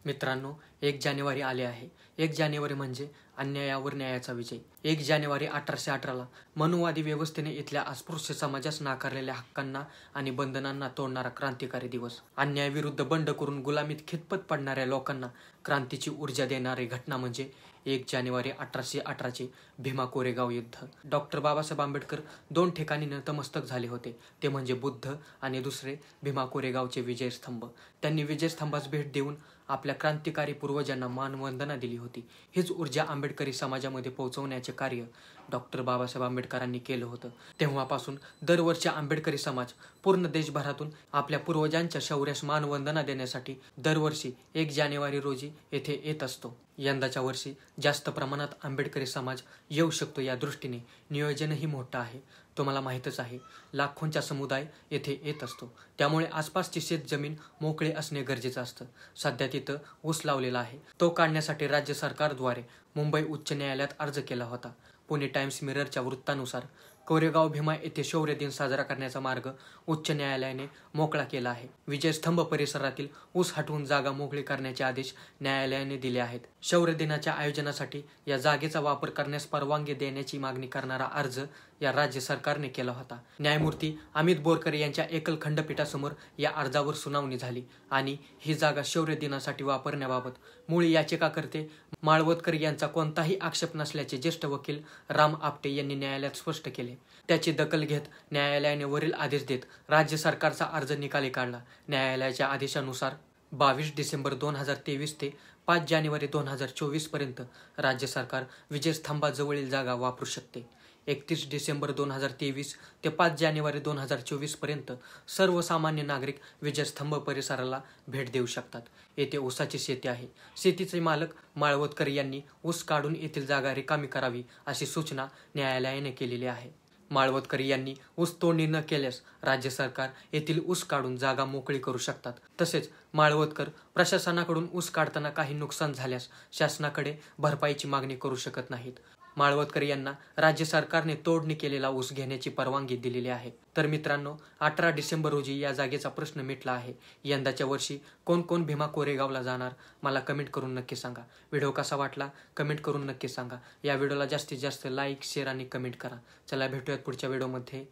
मित्रांनो, 1 जानेवारी आले आहे. 1 जानेवारी म्हणजे अन्यायावर न्यायाचा विजय. 1 जानेवारी 1818ला मनुवादी व्यवस्थेने इथल्या अस्पृश्य समाजास नाकारलेल्या हक्कांना आणि बंधनांना तोडणारा क्रांतिकारी दिवस. अन्यायाविरुद्ध बंड करून गुलामीत खितपत पडणाऱ्या लोकांना क्रांतीची ऊर्जा देणारी घटना म्हणजे 1 जानेवारी 1818चे भीमा कोरेगाव युद्ध. डॉक्टर बाबासाहेब आंबेडकर 2 ठिकाणी नतमस्तक झाले होते, ते म्हणजे बुद्ध आणि दुसरे भीमा कोरेगावचे विजयस्तंभ. त्यांनी विजयस्तंभास भेट देऊन आपल्या क्रांतिकारी पूर्वजांना मानवंदना दिली होती. हीच ऊर्जा आंबेडकरी समाजामध्ये पोहोचवण्याचे कार्य डॉक्टर बाबासाहेब आंबेडकरांनी केलं होतं. तेव्हापासून दरवर्षी आंबेडकरी समाज पूर्ण देशभरातून आपल्या पूर्वजांच्या शौर्यास मानवंदना देण्यासाठी दरवर्षी 1 जानेवारी रोजी येथे येत असतो. यंदाच्या वर्षी जास्त प्रमाणात आंबेडकरी समाज येऊ शकतो या दृष्टीने नियोजनही मोठं आहे. तुम्हाला माहीतच आहे, लाखोंचा समुदाय येथे येत असतो. त्यामुळे आसपासची शेतजमीन मोकळे असणे गरजेचं असतं. सध्या तिथं ऊस लावलेला आहे. तो काढण्यासाठी राज्य सरकारद्वारे मुंबई उच्च न्यायालयात अर्ज केला होता. पुणे टाइम्स मिररच्या वृत्तानुसार कोरेगाव भीमा येथे शौर्य दिन साजरा करण्याचा मार्ग उच्च न्यायालयाने मोकळा केला आहे. विजयस्तंभ परिसरातील ऊस हटवून जागा मोकळी करण्याचे आदेश न्यायालयाने दिले आहेत. शौर्य दिनाच्या आयोजनासाठी या जागेचा वापर करण्यास परवानगी देण्याची मागणी करणारा अर्ज या राज्य सरकारने केला होता. न्यायमूर्ती अमित बोरकर यांच्या एकल खंडपीठासमोर या अर्जावर सुनावणी झाली आणि ही जागा शौर्य दिनासाठी वापरण्याबाबत मूळ याचिकाकर्ते माळवदकर यांचा कोणताही आक्षेप नसल्याचे ज्येष्ठ वकील राम आपटे यांनी न्यायालयात स्पष्ट केले. त्याची दखल घेत न्यायालयाने वरील आदेश देत राज्य सरकारचा अर्ज निकाली काढला. न्यायालयाच्या आदेशानुसार 22 डिसेंबर 2023 ते 5 जानेवारी 2024 पर्यंत राज्य सरकार विजयस्तंभाजवळील जागा वापरू शकते. 31 डिसेंबर 2023 ते 5 जानेवारी 2024 पर्यंत सर्वसामान्य नागरिक विजयस्तंभ परिसराला भेट देऊ शकतात. येथे ऊसाची शेती आहे. शेतीचे मालक माळवदकर यांनी ऊस काढून येथील जागा रिकामी करावी अशी सूचना न्यायालयाने केलेली आहे. माळवदकर यांनी ऊस तोडणी न केल्यास राज्य सरकार येथील ऊस काढून जागा मोकळी करू शकतात. तसेच माळवदकर प्रशासनाकडून ऊस काढताना काही नुकसान झाल्यास शासनाकडे भरपाईची मागणी करू शकत नाहीत. माळवदकर यांना राज्य सरकारने तोडणी केलेला ऊस घेण्याची परवानगी दिलेली आहे. तर मित्रांनो, 18 डिसेंबर रोजी या जागेचा प्रश्न मिटला आहे. यंदाच्या वर्षी कोण कोण भीमा कोरेगावला जाणार मला कमेंट करून नक्की सांगा. व्हिडिओ कसा वाटला कमेंट करून नक्की सांगा. या व्हिडिओला जास्तीत जास्त लाईक, शेअर आणि कमेंट करा. चला भेटूयात पुढच्या व्हिडिओमध्ये.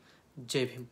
जय भीम.